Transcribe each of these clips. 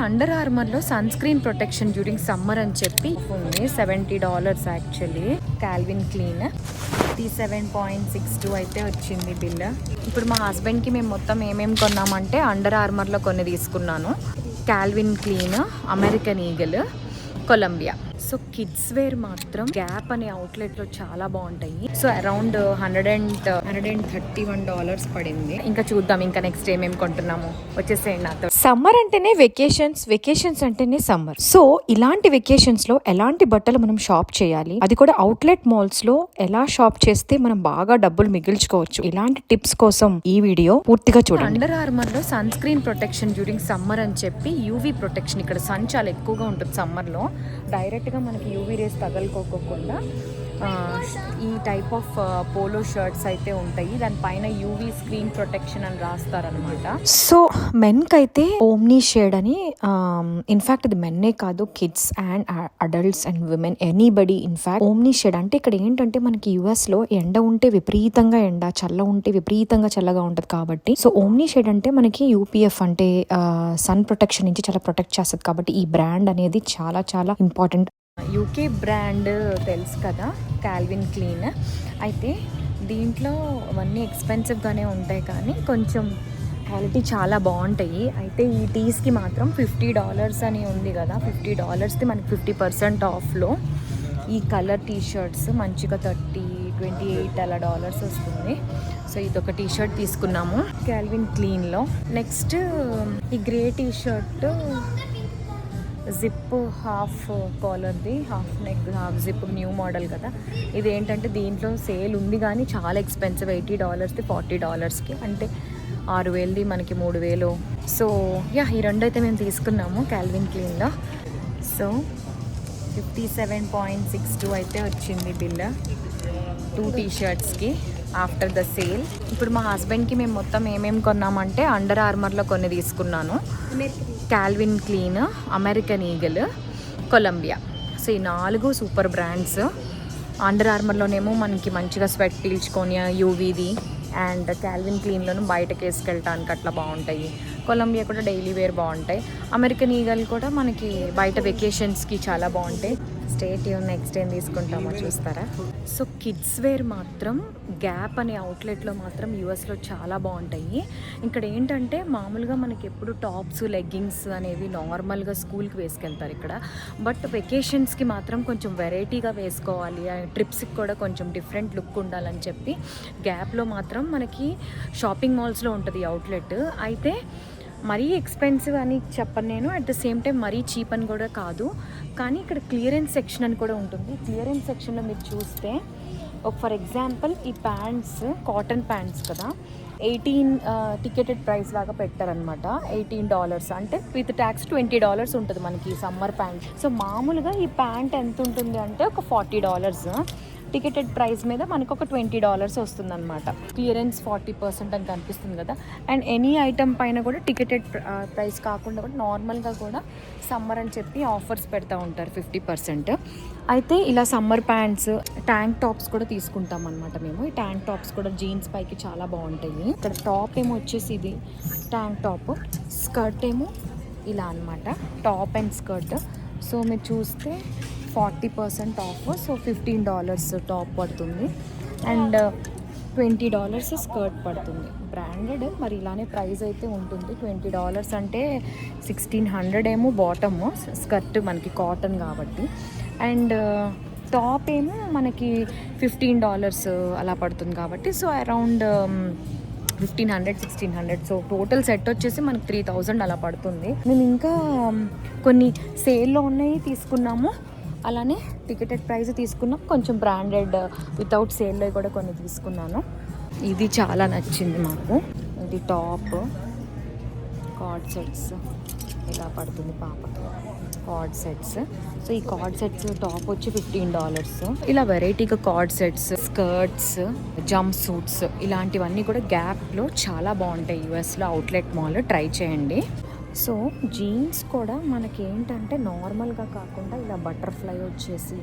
Under ఆర్మర్లో sunscreen protection during summer అని చెప్పి ఉంది. $70 యాక్చువల్లీ. కాల్విన్ క్లీన్ 57.62 అయితే వచ్చింది బిల్. ఇప్పుడు మా హస్బెండ్కి మేము మొత్తం ఏమేమి కొన్నామంటే అండర్ ఆర్మర్లో కొన్ని తీసుకున్నాను. Calvin Klein, American Eagle, Columbia. So kids wear మాత్రం గ్యాప్ అనే అవుట్లెట్లో చాలా బాగుంటాయి. సో అరౌండ్ $131 పడింది. ఇంకా చూద్దాం ఇంకా నెక్స్ట్ ఏమేమి కొంటున్నాము. వచ్చేసేయండి నాతో. సమ్మర్ అంటేనే వెకేషన్స్ అంటేనే సమ్మర్. సో ఇలాంటి వెకేషన్స్ లో ఎలాంటి బట్టలు మనం షాప్ చేయాలి, అది కూడా అవుట్లెట్ మాల్స్ లో ఎలా షాప్ చేస్తే మనం బాగా డబ్బులు మిగిల్చుకోవచ్చు, ఇలాంటి టిప్స్ కోసం ఈ వీడియో పూర్తిగా చూడండి. అండర్ ఆర్మర్ లో sunscreen protection during summer అని చెప్పి యూవీ ప్రొటెక్షన్. ఇక్కడ సన్ చాలా ఎక్కువగా ఉంటుంది సమ్మర్ లో. డైరెక్ట్ గా మనకి యూవీ రేస్ తగలుకోకుండా ఈ టైప్ ఆఫ్ పోలో షర్ట్స్ అయితే ఉంటాయి. దానిపైన యూవీ స్క్రీన్ ప్రొటెక్షన్ అని రాస్తారనమాట. సో మెన్ కైతే ఓమ్నీ షేడ్ అని, ఇన్ఫాక్ట్ ఇది మెన్నే కాదు, kids and adults and women, anybody. In fact Omni shade అంటే ఇక్కడ ఏంటంటే మనకి యుఎస్ లో ఎండ ఉంటే విపరీతంగా ఎండ, చల్ల ఉంటే విపరీతంగా చల్లగా ఉంటది కాబట్టి సో ఓమ్నీ షేడ్ అంటే మనకి యూపీఎఫ్ అంటే సన్ ప్రొటెక్షన్ నుంచి చాలా ప్రొటెక్ట్ చేస్తుంది. కాబట్టి ఈ బ్రాండ్ అనేది చాలా చాలా ఇంపార్టెంట్. యూకే బ్రాండ్ తెలుసు కదా, కాల్విన్ క్లీన్. అయితే దీంట్లో అవన్నీ ఎక్స్పెన్సివ్గానే ఉంటాయి కానీ కొంచెం క్వాలిటీ చాలా బాగుంటాయి. అయితే ఈ టీస్కి మాత్రం $50 అని ఉంది కదా, $50కి మనకి 50% ఆఫ్లో ఈ కలర్ టీ షర్ట్స్ మంచిగా $28 అలా వస్తుంది. సో ఇదొక టీ షర్ట్ తీసుకున్నాము కాల్విన్ క్లీన్లో. నెక్స్ట్ ఈ grey T shirt zip half కాలర్ది, half neck, half zip, new model కదా. ఇది ఏంటంటే దీంట్లో సేల్ ఉంది కానీ చాలా ఎక్స్పెన్సివ్. $80ది $40కి, అంటే 6,000ది మనకి 3,000. సో ఈ రెండు అయితే మేము తీసుకున్నాము కాల్విన్ క్లీన్లో. సో 57.62 అయితే వచ్చింది బిల్ 2 టీ షర్ట్స్కి ఆఫ్టర్ ద సేల్. ఇప్పుడు మా హస్బెండ్కి మేము మొత్తం ఏమేమి కొన్నామంటే అండర్ ఆర్మర్లో కొన్ని తీసుకున్నాను. Calvin Klein, American Eagle, Columbia. So ఈ 4 సూపర్ బ్రాండ్స్. అండర్ ఆర్మర్లోనేమో మనకి మంచిగా స్వెట్ పీల్చుకొని యూవీది, అండ్ కాల్విన్ క్లీన్లోనూ బయటకి వేసుకెళ్ళటానికి అట్లా బాగుంటాయి. కొలంబియా కూడా డైలీ వేర్ బాగుంటాయి. అమెరికన్ ఈగల్ కూడా మనకి బయట వెకేషన్స్కి చాలా బాగుంటాయి. స్టేట్ నెక్స్ట్ ఏం తీసుకుంటామో చూస్తారా. సో కిడ్స్ వేర్ మాత్రం గ్యాప్ అనే అవుట్లెట్లో మాత్రం యూఎస్లో చాలా బాగుంటాయి. ఇక్కడ ఏంటంటే మామూలుగా మనకి ఎప్పుడు టాప్స్, లెగ్గింగ్స్ అనేవి నార్మల్గా స్కూల్కి వేసుకెళ్తారు ఇక్కడ. బట్ వెకేషన్స్కి మాత్రం కొంచెం వెరైటీగా వేసుకోవాలి, ట్రిప్స్కి కూడా కొంచెం డిఫరెంట్ లుక్ ఉండాలని చెప్పి గ్యాప్లో మాత్రం మనకి షాపింగ్ మాల్స్లో ఉంటుంది అవుట్లెట్. అయితే మరీ ఎక్స్పెన్సివ్ అని చెప్పను నేను, అట్ ద సేమ్ టైం మరీ చీప్ అని కూడా కాదు. కానీ ఇక్కడ క్లియరెన్స్ సెక్షన్ అని కూడా ఉంటుంది. క్లియరెన్స్ సెక్షన్లో మీరు చూస్తే ఫర్ ఎగ్జాంపుల్ ఈ ప్యాంట్స్, కాటన్ ప్యాంట్స్ కదా, 18 టికెటెడ్ ప్రైస్ లాగా పెట్టారనమాట. $18 అంటే విత్ ట్యాక్స్ $20 ఉంటుంది మనకి సమ్మర్ ప్యాంట్. సో మామూలుగా ఈ ప్యాంట్ ఎంత ఉంటుంది అంటే ఒక $40. టికెటెడ్ ప్రైస్ మీద మనకు ఒక $20 వస్తుందన్నమాట. క్లియరెన్స్ 40% అని కనిపిస్తుంది కదా. అండ్ ఎనీ ఐటమ్ పైన కూడా టికెటెడ్ ప్రైస్ కాకుండా కూడా నార్మల్గా కూడా సమ్మర్ అని చెప్పి ఆఫర్స్ పెడతా ఉంటారు 50%. అయితే ఇలా సమ్మర్ ప్యాంట్స్, ట్యాంక్ టాప్స్ కూడా తీసుకుంటాం అనమాట మేము. ఈ ట్యాంక్ టాప్స్ కూడా జీన్స్ పైకి చాలా బాగుంటాయి. ఇక్కడ టాప్ ఏమో వచ్చేసి ఇది ట్యాంక్ టాప్, స్కర్ట్ ఏమో ఇలా అనమాట, టాప్ అండ్ స్కర్ట్. సో మీరు చూస్తే 40% ఆఫ్. సో $15 టాప్ పడుతుంది అండ్ $20 స్కర్ట్ పడుతుంది. బ్రాండెడ్ మరి ఇలానే ప్రైస్ అయితే ఉంటుంది. $20 అంటే 1600 ఏమో బాటమ్, స్కర్ట్ మనకి కాటన్ కాబట్టి. అండ్ టాప్ ఏమో మనకి $15 అలా పడుతుంది కాబట్టి so around 1500-1600. So total set వచ్చేసి మనకి 3000 అలా పడుతుంది. మేము ఇంకా కొన్ని సేల్లో ఉన్నాయి తీసుకున్నాము, అలానే టికెటెడ్ ప్రైస్ తీసుకున్నాం. కొంచెం బ్రాండెడ్ వితౌట్ సేల్లో కూడా కొన్ని తీసుకున్నాను. ఇది చాలా నచ్చింది మాకు. ఇది టాప్, కార్డ్ సెట్స్ ఇలా పడుతుంది పాపకి, కార్డ్ సెట్స్. సో ఈ కార్డ్ సెట్స్ టాప్ వచ్చి $15. ఇలా వెరైటీగా card sets, skirts, jump suits ఇలాంటివన్నీ కూడా గ్యాప్లో చాలా బాగుంటాయి. యూఎస్లో అవుట్లెట్ మాల్ ట్రై చేయండి. సో జీన్స్ కూడా మనకి ఏంటంటే నార్మల్గా కాకుండా ఇలా బటర్ఫ్లై వచ్చేసి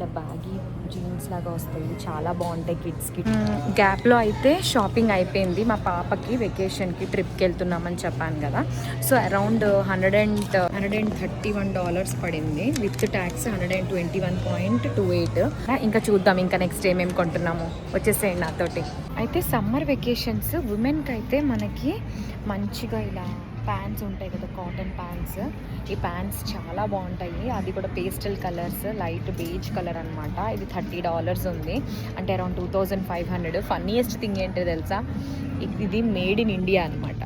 ఇట్లా బ్యాగీ జీన్స్ లాగా వస్తాయి, చాలా బాగుంటాయి కిడ్స్కి. గ్యాప్లో అయితే షాపింగ్ అయిపోయింది. మా పాపకి వెకేషన్కి ట్రిప్కి వెళ్తున్నామని చెప్పాను కదా. సో అరౌండ్ $131 పడింది, విత్ ట్యాక్స్ 121.28. ఇంకా చూద్దాం ఇంకా నెక్స్ట్ ఏమేమి కొంటున్నాము, వచ్చేసేయండి నాతోటి. అయితే సమ్మర్ వెకేషన్స్ ఉమెన్కి అయితే మనకి మంచిగా ఇలా ప్యాంట్స్ ఉంటాయి కదా, కాటన్ ప్యాంట్స్. ఈ ప్యాంట్స్ చాలా బాగుంటాయి, అది కూడా pastel colours, light beige colour అనమాట. ఇది $30 ఉంది, అంటే అరౌండ్ 2500. ఫన్నీయెస్ట్ థింగ్ ఏంటో తెలుసా, ఇది మేడ్ ఇన్ ఇండియా అనమాట.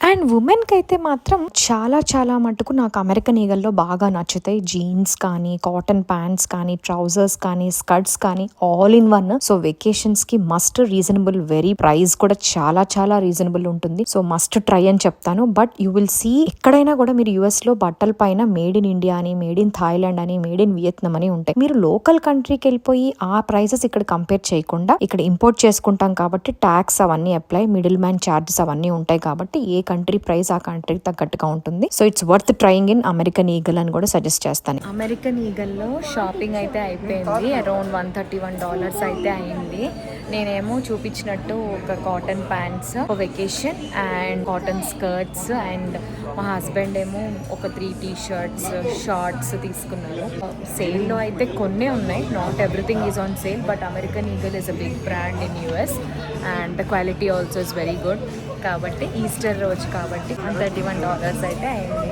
అండ్ ఉమెన్కి అయితే మాత్రం చాలా చాలా మటుకు నాకు అమెరికన్ ఈగల్లో బాగా నచ్చుతాయి. జీన్స్ కానీ, కాటన్ ప్యాంట్స్ కానీ, ట్రౌజర్స్ కానీ, స్కర్ట్స్ కానీ, ఆల్ ఇన్ వన్. సో వెకేషన్స్కి మస్ట్ రీజనబుల్, వెరీ ప్రైస్ కూడా చాలా చాలా రీజనబుల్ ఉంటుంది. సో మస్ట్ ట్రై అని చెప్తాను. బట్ యూ విల్ సీ ఎక్కడైనా కూడా మీరు యుఎస్లో బట్టల పైన మేడ్ ఇన్ ఇండియా అని, మేడ్ ఇన్ థాయిలాండ్ అని, మేడ్ ఇన్ వియత్నాం అని ఉంటాయి. మీరు లోకల్ కంట్రీకి వెళ్ళిపోయి ఆ ప్రైసెస్ ఇక్కడ కంపేర్ చేయకుండా ఇక్కడ ఇంపోర్ట్ చేసుకుంటాం కాబట్టి ట్యాక్స్ అవన్నీ అప్లై, మిడిల్ మ్యాన్ ఛార్జెస్ అవన్నీ ఉంటాయి కాబట్టి ఏ కంట్రీ ప్రైస్ ఆ కంట్రీకి తగ్గట్టుగా ఉంటుంది. So it's worth trying in American eagle అని కూడా సజెస్ట్ చేస్తాను. అమెరికన్ ఈగల్లో షాపింగ్ అయితే అయిపోయింది, అరౌండ్ $131 అయితే అయింది. నేనేమో చూపించినట్టు ఒక cotton pants vacation and cotton skirts, and మా హస్బెండ్ ఏమో ఒక 3 టీ-షర్ట్స్, షార్ట్స్ తీసుకున్నారు. సేల్లో అయితే కొన్నే ఉన్నాయి, not everything is on sale, but American Eagle is a big brand in US and the quality also is very good. కాబట్టి Easter రోజు కాబట్టి $131 అయితే అయింది.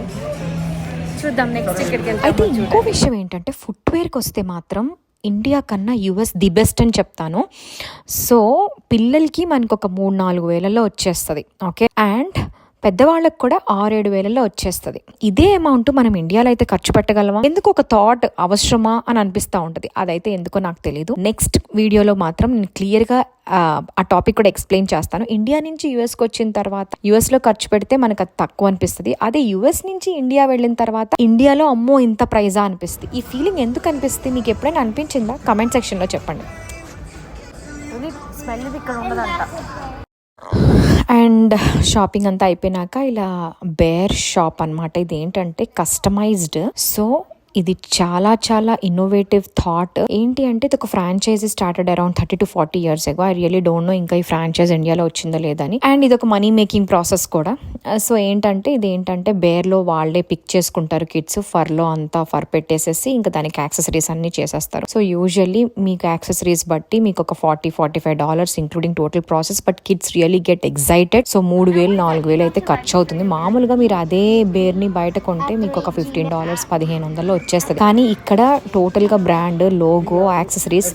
చూద్దాం నెక్స్ట్ ఇక్కడికి వెళ్తే. అయితే ఇంకో విషయం ఏంటంటే ఫుట్వేర్కి వస్తే మాత్రం ఇండియా కన్నా యుఎస్ ది బెస్ట్ అని చెప్తాను. సో పిల్లలకి మనకు ఒక 3-4 వేలలో వచ్చేస్తుంది, ఓకే. అండ్ పెద్దవాళ్ళకి కూడా 6-7 వేలలో వచ్చేస్తుంది. ఇదే అమౌంట్ మనం ఇండియాలో అయితే ఖర్చు పెట్టగలమా? ఎందుకు ఒక థాట్ అవసరమా అని అనిపిస్తూ ఉంటుంది. అదైతే ఎందుకో నాకు తెలియదు. నెక్స్ట్ వీడియోలో మాత్రం నేను క్లియర్గా ఆ టాపిక్ కూడా ఎక్స్ప్లెయిన్ చేస్తాను. ఇండియా నుంచి యూఎస్కి వచ్చిన తర్వాత యూఎస్లో ఖర్చు పెడితే మనకు అది తక్కువ అనిపిస్తుంది. అదే యూఎస్ నుంచి ఇండియా వెళ్ళిన తర్వాత ఇండియాలో అమ్మో ఇంత ప్రైజా అనిపిస్తుంది. ఈ ఫీలింగ్ ఎందుకు అనిపిస్తుంది, మీకు ఎప్పుడైనా అనిపించిందా? కమెంట్ సెక్షన్లో చెప్పండి. స్మెల్ ఇక్కడ ఉండదంట. అండ్ షాపింగ్ అంతా అయిపోయినాక ఇలా బేర్ షాప్ అనమాట. ఇది ఏంటంటే కస్టమైజ్డ్. సో ఇది చాలా చాలా ఇన్నోవేటివ్ థాట్. ఏంటి అంటే ఇది ఒక franchise started around 30 to 40 years ago. I really don't know ఇంకా ఈ ఫ్రాంచైజ్ ఇండియాలో వచ్చిందో లేదని. అండ్ ఇది ఒక మనీ మేకింగ్ ప్రాసెస్ కూడా. సో ఏంటంటే బేర్లో వాళ్ళే పిక్ చేసుకుంటారు కిడ్స్, ఫర్లో అంతా ఫర్ పెట్టేసేసి ఇంకా దానికి యాక్సెసరీస్ అన్ని చేసేస్తారు. సో యూజువల్లీ మీకు యాక్సెసరీస్ బట్టి మీకు ఒక $40-45 including total process. But kids really get excited. So 3,000-4,000 అయితే ఖర్చు అవుతుంది. మామూలుగా మీరు అదే బేర్ని బయట కొంటే మీకు ఒక $15-1500 వచ్చేస్తుంది. కానీ ఇక్కడ టోటల్గా బ్రాండ్, లోగో, యాక్సెసరీస్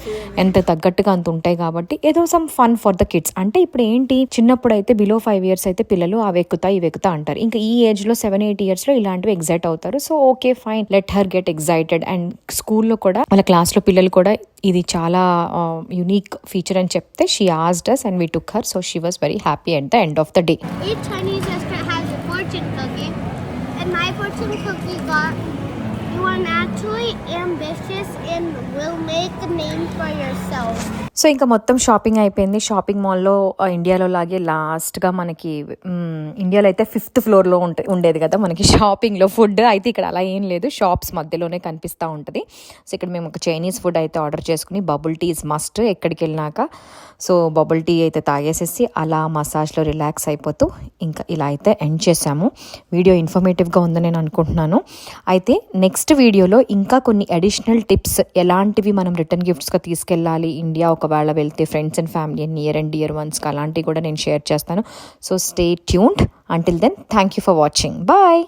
ఎంత తగ్గట్టుగా అంత ఉంటాయి కాబట్టి ఏదో some fun for the kids. అంటే ఇప్పుడు ఏంటి, చిన్నప్పుడు అయితే బిలో 5 years అయితే పిల్లలు అవి ఎక్కుతా ఇవి ఎక్కుతా అంటారు. ఇంకా ఈ ఏజ్ లో 7-8 years లో ఇలాంటివి ఎగ్జైట్ అవుతారు. So okay fine, let her get excited. And స్కూల్లో కూడా వాళ్ళ క్లాస్లో పిల్లలు కూడా ఇది చాలా యునిక్ ఫీచర్ అని చెప్తే she asked us and we took her. So she was very happy at the end of the day. Each Chinese restaurant has a fortune cookie, and my fortune cookie got, you are naturally ambitious and will make a name for yourself. So ఇంకా మొత్తం shopping అయిపోయింది. Shopping మాల్లో ఇండియాలో లాగే లాస్ట్గా మనకి ఇండియాలో అయితే 5th floor ఉండేది కదా మనకి షాపింగ్లో ఫుడ్. అయితే ఇక్కడ అలా ఏం లేదు, షాప్స్ మధ్యలోనే కనిపిస్తూ ఉంటుంది. సో ఇక్కడ మేము ఒక చైనీస్ ఫుడ్ అయితే ఆర్డర్ చేసుకుని, బబుల్ టీ ఇస్ మస్ట్ ఎక్కడికి వెళ్ళినాక. సో బబుల్ టీ అయితే తాగేసేసి అలా మసాజ్లో రిలాక్స్ అయిపోతూ ఇంకా ఇలా అయితే ఎండ్ చేసాము. వీడియో ఇన్ఫర్మేటివ్గా ఉందని నేను అనుకుంటున్నాను. అయితే నెక్స్ట్ వీడియోలో ఇంకా కొన్ని అడిషనల్ టిప్స్, ఎలాంటివి మనం రిటర్న్ గిఫ్ట్స్గా తీసుకెళ్ళాలి ఇండియా ఒకవేళ వెళ్తే, friends and family and near and dear వన్స్కి, అలాంటివి కూడా నేను షేర్ చేస్తాను. So stay tuned. Until then, thank you for watching. Bye.